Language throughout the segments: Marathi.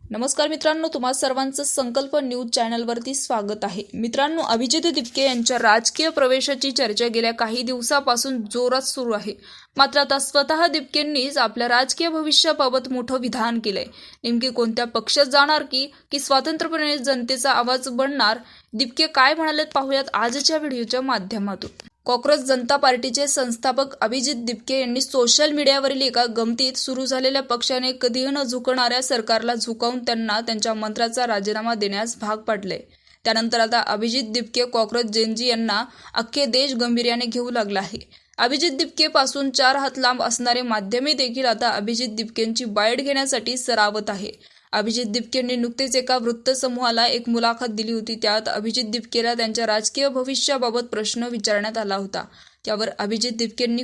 नमस्कार मित्रांनो, तुम्हा सर्वांचं संकल्प न्यूज चॅनलवरती स्वागत आहे। मित्रांनो, अभिजित दिपके यांच्या राजकीय प्रवेशाची चर्चा गेल्या काही दिवसापासून जोरात सुरू आहे। मात्र आता स्वतः दिपकेंनीच आपल्या राजकीय भविष्याबाबत मोठं विधान केलंय। नेमकी कोणत्या पक्षात जाणार की स्वतंत्रपणे जनतेचा आवाज बनणार, दिपके काय म्हणालेत पाहूयात आजच्या व्हिडिओच्या माध्यमातून। कॉक्रोच जनता पार्टीचे संस्थापक अभिजित दिपके यांनी सोशल मीडियावरील एका गमतीत सुरू झालेल्या पक्षाने कधीही न झुकणाऱ्या सरकारला झुकावून त्यांना त्यांच्या मंत्र्याचा राजीनामा देण्यास भाग पाडले। त्यानंतर आता अभिजित दिपके कॉक्रोच जेनजी यांना अख्खे देश गांभीर्याने घेऊ लागला आहे। अभिजित दिपके पासून 4 हात लांब असणारे माध्यमे देखील आता अभिजित दिपकेंची बाईट घेण्यासाठी सरावत आहे। अभिजित दिपकेंनी नुकतेच एका वृत्तसमूहाला एक मुलाखत दिली होती। त्यात अभिजित दिपकेला त्यांच्या राजकीय भविष्याबाबत प्रश्न विचारण्यात आला होता। त्यावर अभिजित दिपकेंनी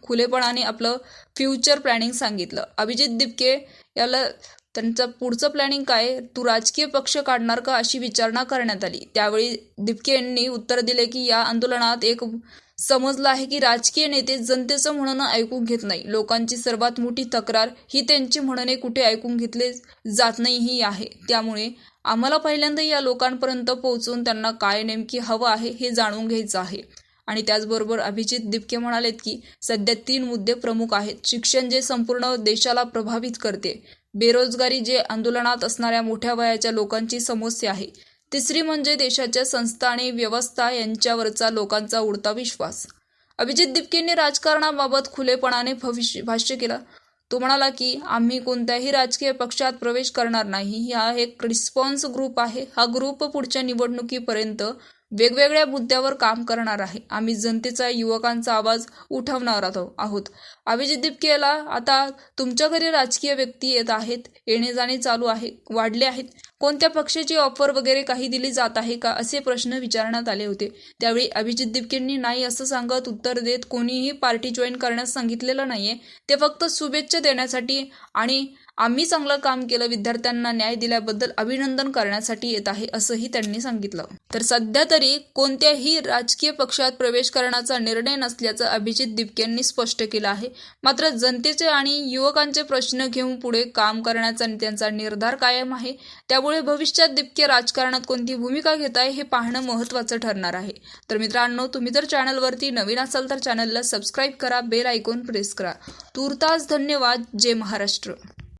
खुलेपणाने आपलं फ्युचर प्लॅनिंग सांगितलं। अभिजित दिपके याला त्यांचं पुढचं प्लॅनिंग काय, तू राजकीय पक्ष काढणार का, अशी विचारणा करण्यात आली। त्यावेळी दिपके यांनी उत्तर दिले की या आंदोलनात एक समजलं आहे की राजकीय नेते जनतेचं म्हणणं ऐकून घेत नाही। लोकांची सर्वात मोठी तक्रार ही त्यांची म्हणणे कुठे ऐकून घेतले जात नाही ही आहे। त्यामुळे आम्हाला पहिल्यांदा या लोकांपर्यंत पोहोचून त्यांना काय नेमकी हवं आहे हे जाणून घ्यायचं आहे। आणि त्याचबरोबर अभिजित दिपके म्हणालेत की सध्या 3 मुद्दे प्रमुख आहेत। शिक्षण जे संपूर्ण देशाला प्रभावित करते, बेरोजगारी जे आंदोलनात असणाऱ्या मोठ्या वयाच्या लोकांची समस्या आहे, तिसरी म्हणजे देशाच्या संस्था आणि व्यवस्था यांच्यावरचा लोकांचा उडता विश्वास। अभिजित दिपकेंनी राजकारणाबाबत खुलेपणाने भाष्य केलं। तो म्हणाला की आम्ही कोणत्याही राजकीय पक्षात प्रवेश करणार नाही। हा एक रिस्पॉन्स ग्रुप आहे। हा ग्रुप पुढच्या निवडणुकीपर्यंत वेगवेगळ्या मुद्द्यावर काम करणार आहे। आम्ही जनतेचा, युवकांचा आवाज उठवणार आहोत। अभिजित दिपकेला आता तुमच्या घरी राजकीय व्यक्ती येत आहेत, येणे जाणे चालू आहे, वाढले आहेत, कोणत्या पक्षाची ऑफर वगैरे काही दिली जात आहे का, असे प्रश्न विचारण्यात आले होते। त्यावेळी अभिजित दिपकेंनी नाही असं सांगत उत्तर देत कोणीही पार्टी जॉईन करण्यास सांगितलेलं नाहीये, ते फक्त शुभेच्छा देण्यासाठी आणि आम्ही चांगलं काम केलं, विद्यार्थ्यांना न्याय दिल्याबद्दल अभिनंदन करण्यासाठी येत आहे, असंही त्यांनी सांगितलं। तर सध्या तरी कोणत्याही राजकीय पक्षात प्रवेश करण्याचा निर्णय नसल्याचं अभिजित दिपकेंनी स्पष्ट केलं आहे। मात्र जनतेचे आणि युवकांचे प्रश्न घेऊन पुढे काम करण्याचा त्यांचा निर्धार कायम आहे। त्यामुळे भविष्यात दिपके राजकारणात कोणती भूमिका घेत आहे हे पाहणं महत्त्वाचं ठरणार आहे। तर मित्रांनो, तुम्ही जर चॅनलवरती नवीन असाल तर चॅनलला सबस्क्राईब करा, बेल आयकॉन प्रेस करा। तूर्तास धन्यवाद। जय महाराष्ट्र।